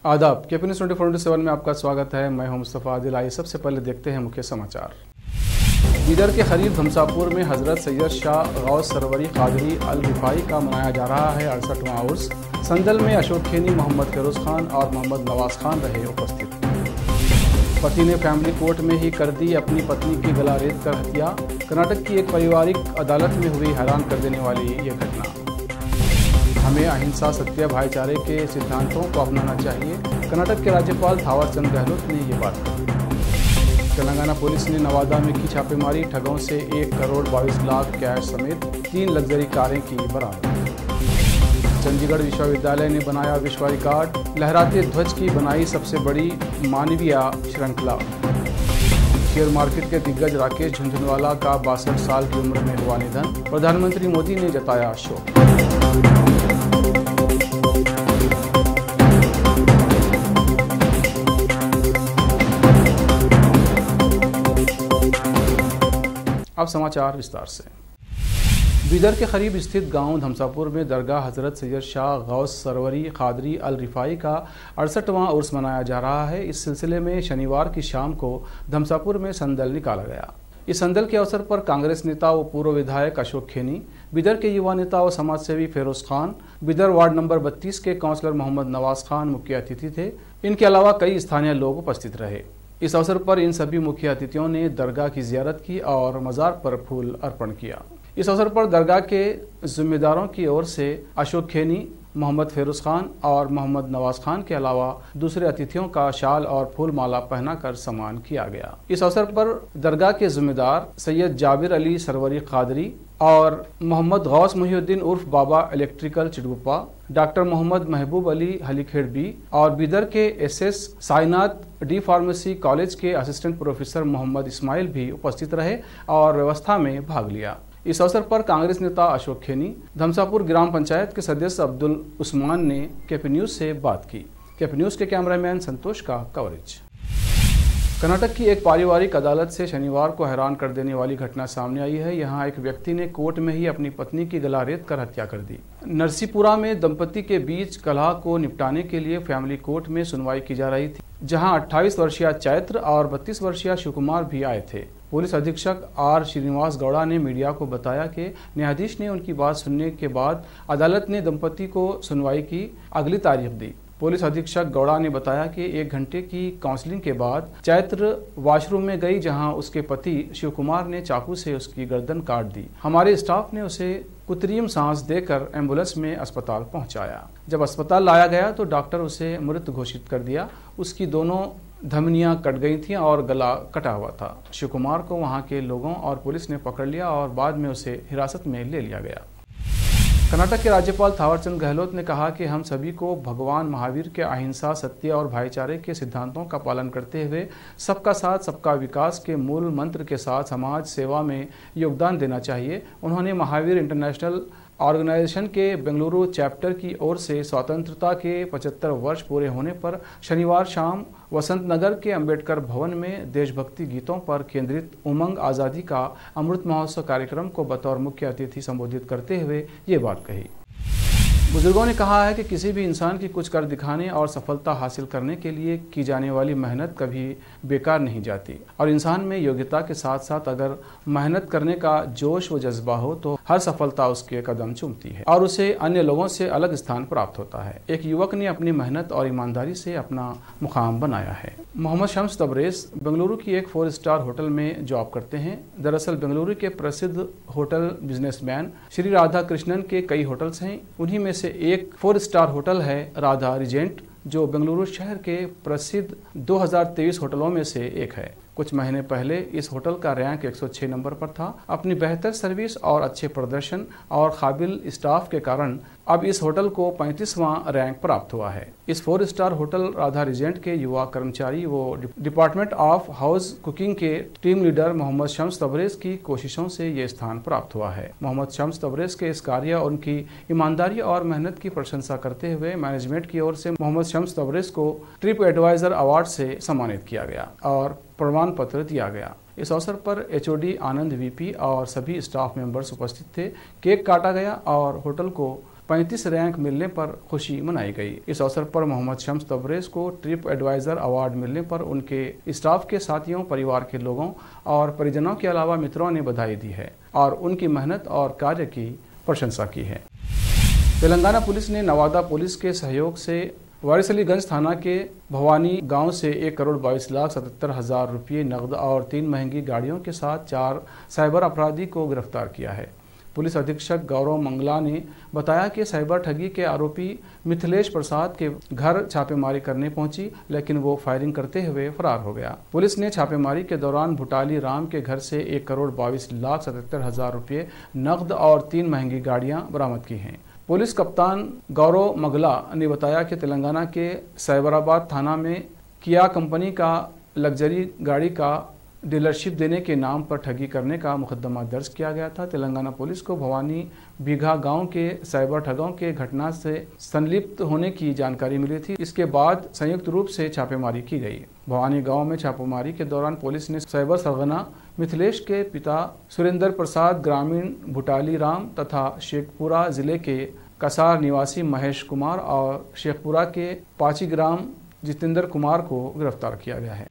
आदाब। KP news 24/7 में आपका स्वागत है। मैं हूं मुस्तफ़ा आदिल। आइए सबसे पहले देखते हैं मुख्य समाचार। बीदर के करीब धमसापुर में हजरत सैयद शाह गौस सरवरी कादरी अल रिफाई का मनाया जा रहा है 68वां उर्स। संदल में अशोक खेनी, मोहम्मद फिरोज खान और मोहम्मद नवाज खान रहे उपस्थित। पति ने फैमिली कोर्ट में ही कर दी अपनी पत्नी की गला रेत कर हत्या। कर्नाटक की एक पारिवारिक अदालत में हुई हैरान कर देने वाली ये घटना। हमें अहिंसा, सत्य, भाईचारे के सिद्धांतों को अपनाना चाहिए। कर्नाटक के राज्यपाल थावरचंद गहलोत ने ये बात कही। तेलंगाना पुलिस ने नवादा में की छापेमारी। ठगों से 1 करोड़ 22 लाख कैश समेत 3 लग्जरी कारें की बरामद। चंडीगढ़ विश्वविद्यालय ने बनाया विश्व रिकॉर्ड। लहराते ध्वज की बनाई सबसे बड़ी मानवीय श्रृंखला। शेयर मार्केट के दिग्गज राकेश झुंझुनवाला का 62 साल की उम्र में हुआ निधन। प्रधानमंत्री मोदी ने जताया शोक। अब समाचार विस्तार से। बीदर के करीब स्थित गांव धमसापुर में दरगाह हजरत सैयद शाह गौस सरवरी कादरी अल रिफाई का 68वां उर्स मनाया जा रहा है। इस सिलसिले में शनिवार की शाम को धमसापुर में संदल निकाला गया। इस संदल के अवसर पर कांग्रेस नेता व पूर्व विधायक अशोक खेनी, बीदर के युवा नेता व समाजसेवी फिरोज खान, बीदर वार्ड नंबर 32 के काउंसलर मोहम्मद नवाज खान मुख्य अतिथि थे। इनके अलावा कई स्थानीय लोग उपस्थित रहे। इस अवसर पर इन सभी मुख्य अतिथियों ने दरगाह की जियारत की और मज़ार पर फूल अर्पण किया। इस अवसर पर दरगाह के जिम्मेदारों की ओर से अशोक खेनी, मोहम्मद फिरोज खान और मोहम्मद नवाज खान के अलावा दूसरे अतिथियों का शाल और फूल माला पहनाकर सम्मान किया गया। इस अवसर पर दरगाह के जिम्मेदार सैयद जाबिर अली सरवरी कादरी और मोहम्मद गौस मुहिउद्दीन उर्फ बाबा इलेक्ट्रिकल चिड़गुप्पा, डॉक्टर मोहम्मद महबूब अली हलीखेड़ बी और बीदर के SS Sainath D pharmacy college के असिस्टेंट प्रोफेसर मोहम्मद इस्माइल भी उपस्थित रहे और व्यवस्था में भाग लिया। इस अवसर पर कांग्रेस नेता अशोक खेनी, धमसापुर ग्राम पंचायत के सदस्य अब्दुल उस्मान ने केपी न्यूज़ से बात की। केपी न्यूज़ के कैमरामैन संतोष का कवरेज। कर्नाटक की एक पारिवारिक अदालत से शनिवार को हैरान कर देने वाली घटना सामने आई है। यहां एक व्यक्ति ने कोर्ट में ही अपनी पत्नी की गला रेत कर हत्या कर दी। नरसीपुरा में दंपति के बीच कलह को निपटाने के लिए फैमिली कोर्ट में सुनवाई की जा रही थी, जहां 28 वर्षीय चैत्र और 32 वर्षीय शिवकुमार भी आए थे। पुलिस अधीक्षक R श्रीनिवास गौड़ा ने मीडिया को बताया कि न्यायाधीश ने उनकी बात सुनने के बाद अदालत ने दंपति को सुनवाई की अगली तारीख दी। पुलिस अधीक्षक गौड़ा ने बताया कि 1 घंटे की काउंसलिंग के बाद चैत्र वॉशरूम में गई, जहां उसके पति शिवकुमार ने चाकू से उसकी गर्दन काट दी। हमारे स्टाफ ने उसे कृत्रिम सांस देकर एम्बुलेंस में अस्पताल पहुंचाया। जब अस्पताल लाया गया तो डॉक्टर उसे मृत घोषित कर दिया। उसकी दोनों धमनियां कट गई थीं और गला कटा हुआ था। शिवकुमार को वहां के लोगों और पुलिस ने पकड़ लिया और बाद में उसे हिरासत में ले लिया गया। कर्नाटक के राज्यपाल थावरचंद गहलोत ने कहा कि हम सभी को भगवान महावीर के अहिंसा, सत्य और भाईचारे के सिद्धांतों का पालन करते हुए सबका साथ सबका विकास के मूल मंत्र के साथ समाज सेवा में योगदान देना चाहिए। उन्होंने महावीर इंटरनेशनल ऑर्गेनाइजेशन के बेंगलुरु चैप्टर की ओर से स्वतंत्रता के 75 वर्ष पूरे होने पर शनिवार शाम वसंत नगर के अंबेडकर भवन में देशभक्ति गीतों पर केंद्रित उमंग आज़ादी का अमृत महोत्सव कार्यक्रम को बतौर मुख्य अतिथि संबोधित करते हुए ये बात कही। बुजुर्गों ने कहा है कि किसी भी इंसान की कुछ कर दिखाने और सफलता हासिल करने के लिए की जाने वाली मेहनत कभी बेकार नहीं जाती और इंसान में योग्यता के साथ साथ अगर मेहनत करने का जोश व जज्बा हो तो हर सफलता उसके कदम चूमती है और उसे अन्य लोगों से अलग स्थान प्राप्त होता है। एक युवक ने अपनी मेहनत और ईमानदारी से अपना मुकाम बनाया है। मोहम्मद शम्स तबरेज़ बेंगलुरु की एक 4 स्टार होटल में जॉब करते हैं। दरअसल बेंगलुरु के प्रसिद्ध होटल बिजनेसमैन श्री राधा कृष्णन के कई होटल्स हैं। उन्हीं में से एक 4 स्टार होटल है राधा रिजेंट, जो बेंगलुरु शहर के प्रसिद्ध 2023 होटलों में से एक है। कुछ महीने पहले इस होटल का रैंक 106 नंबर पर था। अपनी बेहतर सर्विस और अच्छे प्रदर्शन और काबिल स्टाफ के कारण अब इस होटल को 35वां रैंक प्राप्त हुआ है। इस 4 स्टार होटल राधा रिजेंट के युवा कर्मचारी वो डिपार्टमेंट ऑफ हाउस कुकिंग के टीम लीडर मोहम्मद शम्स तबरेज़ की कोशिशों से ये स्थान प्राप्त हुआ है। मोहम्मद शम्स तबरेज़ के इस कार्य और उनकी ईमानदारी और मेहनत की प्रशंसा करते हुए मैनेजमेंट की ओर से मोहम्मद शम्स तबरेज़ को ट्रिप एडवाइजर अवार्ड से सम्मानित किया गया और प्रमाण पत्र दिया गया। इस अवसर पर HOD आनंद VP और सभी स्टाफ मेंबर्स उपस्थित थे। केक काटा गया और होटल को 35 रैंक मिलने पर खुशी मनाई गई। इस अवसर पर मोहम्मद शम्स तबरेज़ को ट्रिप एडवाइज़र अवार्ड मिलने पर उनके स्टाफ के साथियों, परिवार के लोगों और परिजनों के अलावा मित्रों ने बधाई दी है और उनकी मेहनत और कार्य की प्रशंसा की है। तेलंगाना पुलिस ने नवादा पुलिस के सहयोग से वारिसलीगंज थाना के भवानी गांव से 1,22,77,000 रुपये नकद और 3 महंगी गाड़ियों के साथ 4 साइबर अपराधी को गिरफ्तार किया है। पुलिस अधीक्षक गौरव मंगला ने बताया कि साइबर ठगी के आरोपी मिथिलेश प्रसाद के घर छापेमारी करने पहुंची, लेकिन वो फायरिंग करते हुए फरार हो गया। पुलिस ने छापेमारी के दौरान भुटाली राम के घर से 1,22,77,000 रुपये नकद और 3 महंगी गाड़ियां बरामद की हैं। पुलिस कप्तान गौरव मंगला ने बताया कि तेलंगाना के साइबराबाद थाना में किया कंपनी का लग्जरी गाड़ी का डीलरशिप देने के नाम पर ठगी करने का मुकदमा दर्ज किया गया था। तेलंगाना पुलिस को भवानी बीघा गांव के साइबर ठगों के घटना से संलिप्त होने की जानकारी मिली थी। इसके बाद संयुक्त रूप से छापेमारी की गई। भवानी गांव में छापेमारी के दौरान पुलिस ने साइबर सरगना मिथिलेश के पिता सुरेंद्र प्रसाद ग्रामीण भुटाली राम तथा शेखपुरा जिले के कसार निवासी महेश कुमार और शेखपुरा के पाची ग्राम जितेंद्र कुमार को गिरफ्तार किया गया है।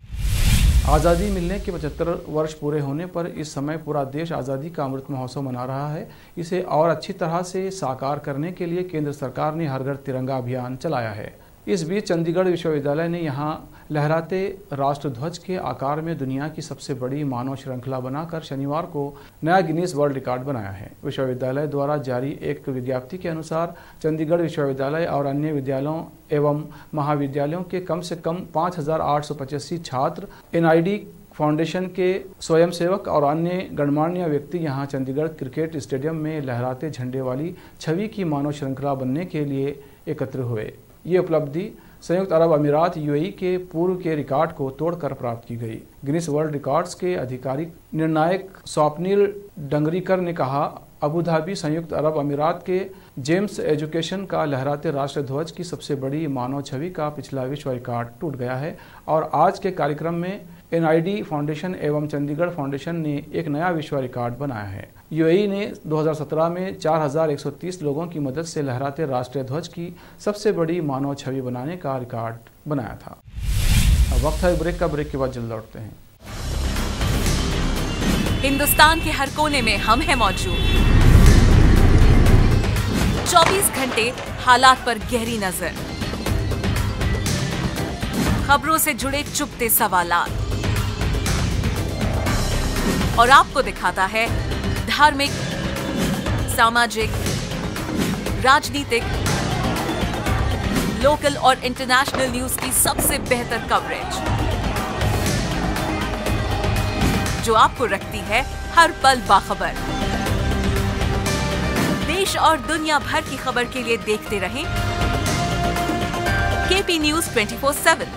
आज़ादी मिलने के 75 वर्ष पूरे होने पर इस समय पूरा देश आज़ादी का अमृत महोत्सव मना रहा है। इसे और अच्छी तरह से साकार करने के लिए केंद्र सरकार ने हर घर तिरंगा अभियान चलाया है। इस बीच चंडीगढ़ विश्वविद्यालय ने यहां लहराते राष्ट्रध्वज के आकार में दुनिया की सबसे बड़ी मानव श्रृंखला बनाकर शनिवार को नया गिनीज वर्ल्ड रिकॉर्ड बनाया है। विश्वविद्यालय द्वारा जारी एक विज्ञप्ति के अनुसार चंडीगढ़ विश्वविद्यालय और अन्य विद्यालयों एवं महाविद्यालयों के कम से कम 5,885 छात्र, NID फाउंडेशन के स्वयंसेवक और अन्य गणमान्य व्यक्ति यहां चंडीगढ़ क्रिकेट स्टेडियम में लहराते झंडे वाली छवि की मानव श्रृंखला बनने के लिए एकत्र हुए। ये उपलब्धि संयुक्त अरब अमीरात UAE के पूर्व के रिकॉर्ड को तोड़कर प्राप्त की गई। गिनीज वर्ल्ड रिकॉर्ड्स के आधिकारिक निर्णायक स्वप्निल डंगरीकर ने कहा, अबू धाबी संयुक्त अरब अमीरात के जेम्स एजुकेशन का लहराते राष्ट्रध्वज की सबसे बड़ी मानव छवि का पिछला विश्व रिकॉर्ड टूट गया है और आज के कार्यक्रम में NID फाउंडेशन एवं चंडीगढ़ फाउंडेशन ने एक नया विश्व रिकॉर्ड बनाया है। UAE ने 2017 में 4,130 लोगों की मदद से लहराते राष्ट्रीय ध्वज की सबसे बड़ी मानव छवि बनाने का रिकॉर्ड बनाया था। अब वक्त है ब्रेक का। ब्रेक के बाद जल्द लौटते हैं। हिंदुस्तान के हर कोने में हम हैं मौजूद। 24 घंटे हालात पर गहरी नजर, खबरों से जुड़े चुपते सवालात और आपको दिखाता है धार्मिक, सामाजिक, राजनीतिक, लोकल और इंटरनेशनल न्यूज की सबसे बेहतर कवरेज, जो आपको रखती है हर पल बाखबर। देश और दुनिया भर की खबर के लिए देखते रहें KP News 24/7।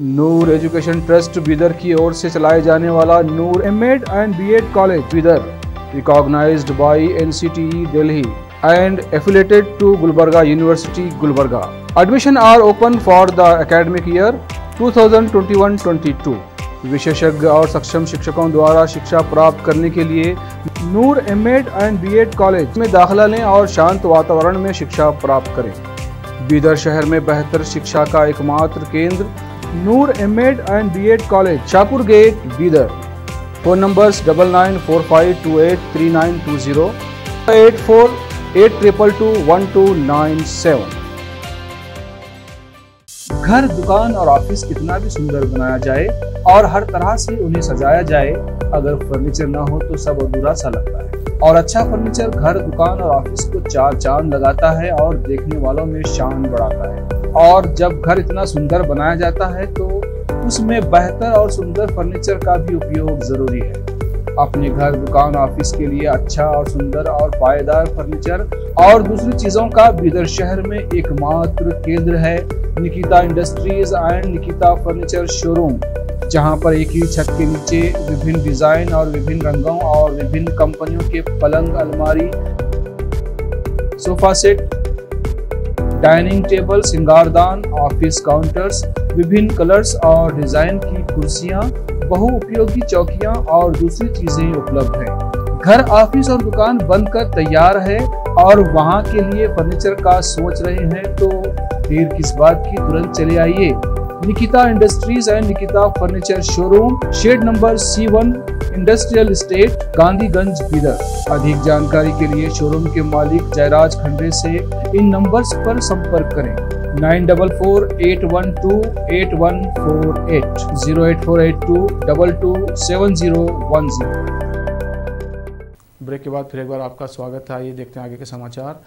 Noor education trust Bidar की ओर से चलाए जाने वाला Noor M.Ed and B.Ed college Bidar, recognised by NCTE Delhi and affiliated to Gulbarga University, Gulbarga. Admission are open for the academic year 2021-22. विशेषज्ञ और सक्षम शिक्षकों द्वारा शिक्षा प्राप्त करने के लिए नूर M.Ed and B.Ed कॉलेज में दाखिला लें और शांत वातावरण में शिक्षा प्राप्त करें। बीदर शहर में बेहतर शिक्षा का एकमात्र केंद्र Noor M.Ed and B.Ed college, Shahpur gate, Bidar. Phone numbers 9945283920, 8482221297। घर, दुकान और ऑफिस कितना भी सुंदर बनाया जाए और हर तरह से उन्हें सजाया जाए, अगर फर्नीचर ना हो तो सब अधूरा सा लगता है। और अच्छा फर्नीचर घर, दुकान और ऑफिस को 4 चांद लगाता है और देखने वालों में शान बढ़ाता है। और जब घर इतना सुंदर बनाया जाता है तो उसमें बेहतर और सुंदर फर्नीचर का भी उपयोग जरूरी है। अपने घर, दुकान, ऑफिस के लिए अच्छा और सुंदर और पायदार फर्नीचर और दूसरी चीजों का बीदर शहर में एकमात्र केंद्र है Nikita industries and Nikita furniture showroom, जहां पर एक ही छत के नीचे विभिन्न डिजाइन और विभिन्न रंगों और विभिन्न कंपनियों के पलंग, अलमारी, सोफा सेट, डाइनिंग टेबल, सिंगारदान, ऑफिस काउंटर्स, विभिन्न कलर्स और डिजाइन की कुर्सियां, बहुउपयोगी चौकियां और दूसरी चीजें उपलब्ध हैं। घर, ऑफिस और दुकान बनकर तैयार है और वहां के लिए फर्नीचर का सोच रहे हैं तो देर किस बात की, तुरंत चले आइए। Nikita industries and Nikita furniture showroom, shed number C1, industrial estate, Gandhiganj, Bidar. अधिक जानकारी के लिए शोरूम के मालिक जयराज खंडे से इन नंबर्स पर संपर्क करें। 9448128148, 08482227010। ब्रेक के बाद फिर एक बार आपका स्वागत है। आइए देखते हैं आगे के समाचार।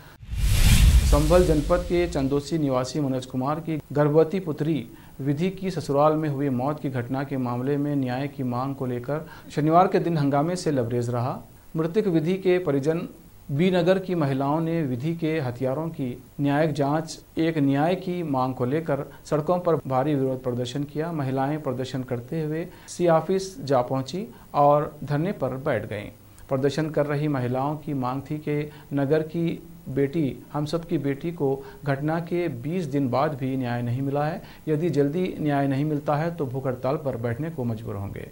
संभल जनपद के चंदोसी निवासी मनोज कुमार की गर्भवती पुत्री विधि की ससुराल में हुई मौत की घटना के मामले में न्याय की मांग को लेकर शनिवार के दिन हंगामे से लबरेज रहा। मृतक विधि के परिजन बी नगर की महिलाओं ने विधि के हथियारों की न्यायिक जांच एक न्याय की मांग को लेकर सड़कों पर भारी विरोध प्रदर्शन किया। महिलाएं प्रदर्शन करते हुए सी ऑफिस जा पहुंची और धरने पर बैठ गईं। प्रदर्शन कर रही महिलाओं की मांग थी कि नगर की बेटी, हम सब की बेटी को घटना के 20 दिन बाद भी न्याय नहीं मिला है। यदि जल्दी न्याय नहीं मिलता है तो भूख हड़ताल पर बैठने को मजबूर होंगे।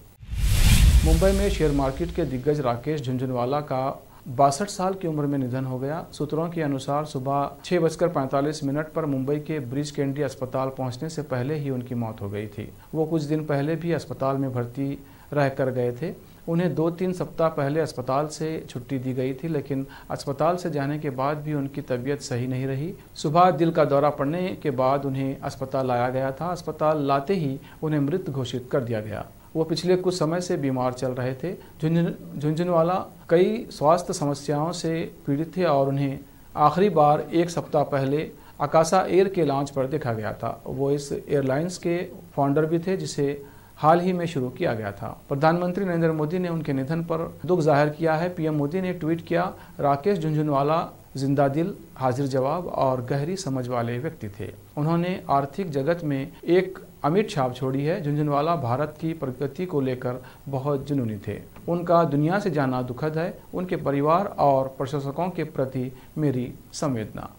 मुंबई में शेयर मार्केट के दिग्गज राकेश झुनझुनवाला का 62 साल की उम्र में निधन हो गया। सूत्रों के अनुसार सुबह 6:45 पर मुंबई के ब्रिज कैंडी अस्पताल पहुंचने से पहले ही उनकी मौत हो गई थी। वो कुछ दिन पहले भी अस्पताल में भर्ती रह कर गए थे। उन्हें 2-3 सप्ताह पहले अस्पताल से छुट्टी दी गई थी, लेकिन अस्पताल से जाने के बाद भी उनकी तबीयत सही नहीं रही। सुबह दिल का दौरा पड़ने के बाद उन्हें अस्पताल लाया गया था। अस्पताल लाते ही उन्हें मृत घोषित कर दिया गया। वो पिछले कुछ समय से बीमार चल रहे थे। झुनझुनवाला कई स्वास्थ्य समस्याओं से पीड़ित थे और उन्हें आखिरी बार 1 सप्ताह पहले आकाशा एयर के लॉन्च पर देखा गया था। वो इस एयरलाइंस के फाउंडर भी थे जिसे हाल ही में शुरू किया गया था। प्रधानमंत्री नरेंद्र मोदी ने उनके निधन पर दुख जाहिर किया है। पीएम मोदी ने ट्वीट किया, राकेश झुनझुनवाला जिंदा दिल, हाजिर जवाब और गहरी समझ वाले व्यक्ति थे। उन्होंने आर्थिक जगत में एक अमिट छाप छोड़ी है। झुनझुनवाला भारत की प्रगति को लेकर बहुत जुनूनी थे। उनका दुनिया से जाना दुखद है। उनके परिवार और प्रशंसकों के प्रति मेरी संवेदना।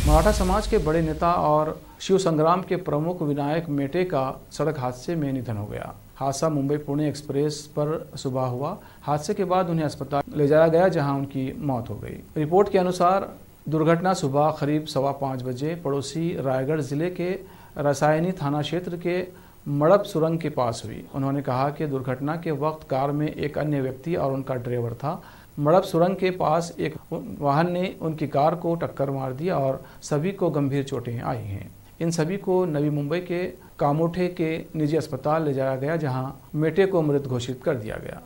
मराठा समाज के बड़े नेता और शिव संग्राम के प्रमुख विनायक मेटे का सड़क हादसे में निधन हो गया। हादसा मुंबई पुणे एक्सप्रेस पर सुबह हुआ। हादसे के बाद उन्हें अस्पताल ले जाया गया जहां उनकी मौत हो गई। रिपोर्ट के अनुसार दुर्घटना सुबह करीब 5:15 बजे पड़ोसी रायगढ़ जिले के रसायनी थाना क्षेत्र के मड़प सुरंग के पास हुई। उन्होंने कहा कि दुर्घटना के वक्त कार में एक अन्य व्यक्ति और उनका ड्राइवर था। मड़प सुरंग के पास एक वाहन ने उनकी कार को टक्कर मार दी और सभी को गंभीर चोटें आई हैं। इन सभी को नवी मुंबई के कामोठे के निजी अस्पताल ले जाया गया जहां मेटे को मृत घोषित कर दिया गया।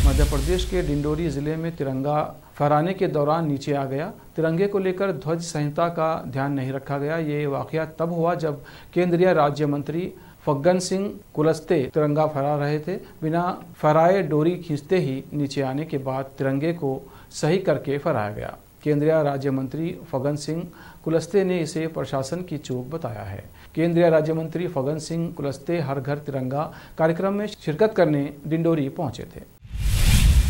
मध्य प्रदेश के डिंडोरी जिले में तिरंगा फहराने के दौरान नीचे आ गया। तिरंगे को लेकर ध्वज संहिता का ध्यान नहीं रखा गया। ये वाकया तब हुआ जब केंद्रीय राज्य मंत्री फग्गन सिंह कुलस्ते तिरंगा फहरा रहे थे। बिना फहराए डोरी खींचते ही नीचे आने के बाद तिरंगे को सही करके फहराया गया। केंद्रीय राज्य मंत्री फग्गन सिंह कुलस्ते ने इसे प्रशासन की चूक बताया है। केंद्रीय राज्य मंत्री फग्गन सिंह कुलस्ते हर घर तिरंगा कार्यक्रम में शिरकत करने डिंडोरी पहुंचे थे।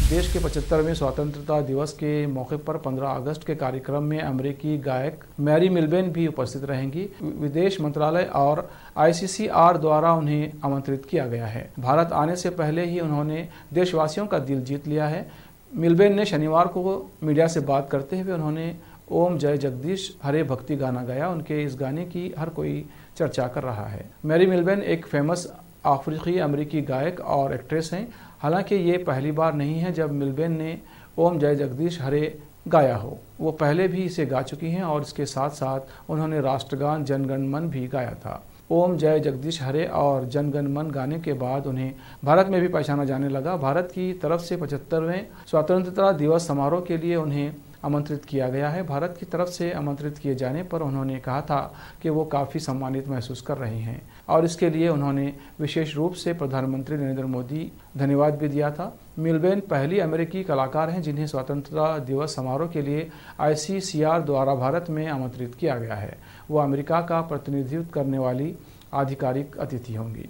देश के 75वें स्वतंत्रता दिवस के मौके पर 15 अगस्त के कार्यक्रम में अमेरिकी गायक मैरी मिलबेन भी उपस्थित रहेंगी। विदेश मंत्रालय और ICCR द्वारा उन्हें आमंत्रित किया गया है। भारत आने से पहले ही उन्होंने देशवासियों का दिल जीत लिया है। मिलबेन ने शनिवार को मीडिया से बात करते हुए उन्होंने ओम जय जगदीश हरे भक्ति गाना गाया। उनके इस गाने की हर कोई चर्चा कर रहा है। मैरी मिलबेन एक फेमस अफ्रीकी अमेरिकी गायक और एक्ट्रेस हैं। हालांकि ये पहली बार नहीं है जब मिलबेन ने ओम जय जगदीश हरे गाया हो। वो पहले भी इसे गा चुकी हैं और इसके साथ साथ उन्होंने राष्ट्रगान जन गण मन भी गाया था। ओम जय जगदीश हरे और जन गण मन गाने के बाद उन्हें भारत में भी पहचाना जाने लगा। भारत की तरफ से 75वें स्वतंत्रता दिवस समारोह के लिए उन्हें आमंत्रित किया गया है। भारत की तरफ से आमंत्रित किए जाने पर उन्होंने कहा था कि वो काफ़ी सम्मानित महसूस कर रहे हैं और इसके लिए उन्होंने विशेष रूप से प्रधानमंत्री नरेंद्र मोदी धन्यवाद भी दिया था। मिलबेन पहली अमेरिकी कलाकार हैं जिन्हें स्वतंत्रता दिवस समारोह के लिए ICCR द्वारा भारत में आमंत्रित किया गया है। वो अमेरिका का प्रतिनिधित्व करने वाली आधिकारिक अतिथि होंगी।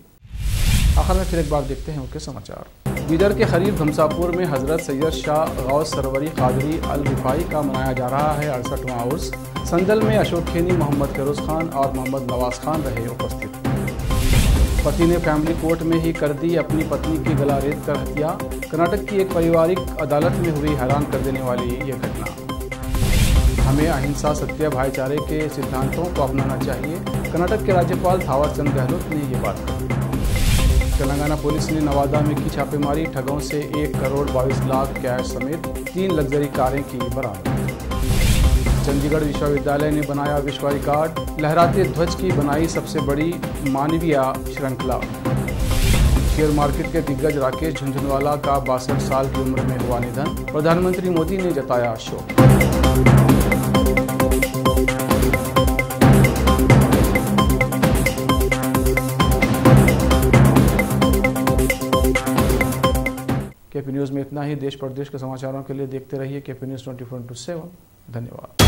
आखिर में फिर एक बार देखते हैं उनके समाचार। बीदर के करीब घमसापुर में हजरत सैयद शाह गौस सरवरी कादरी अल रिफाई का मनाया जा रहा है 68वां उर्स। संदल में अशोक खेनी, मोहम्मद फिरोज खान और मोहम्मद नवाज खान रहे उपस्थित। पति ने फैमिली कोर्ट में ही कर दी अपनी पत्नी की गला रेत कर हत्या। कर्नाटक की एक पारिवारिक अदालत में हुई हैरान कर देने वाली ये घटना। हमें अहिंसा, सत्य, भाईचारे के सिद्धांतों को अपनाना चाहिए। कर्नाटक के राज्यपाल थावर चंद गहलोत ने ये बात कही। तेलंगाना पुलिस ने नवादा में की छापेमारी। ठगों से 1 करोड़ 22 लाख कैश समेत 3 लग्जरी कारें की बरामद। चंडीगढ़ विश्वविद्यालय ने बनाया विश्व रिकॉर्ड। लहराते ध्वज की बनाई सबसे बड़ी मानवीय श्रृंखला। शेयर मार्केट के दिग्गज राकेश झुंझुनवाला का 62 साल की उम्र में हुआ निधन। प्रधानमंत्री मोदी ने जताया शोक। केपी न्यूज़ में इतना ही। देश प्रदेश के समाचारों के लिए देखते रहिए केपी न्यूज़ 24/7। धन्यवाद।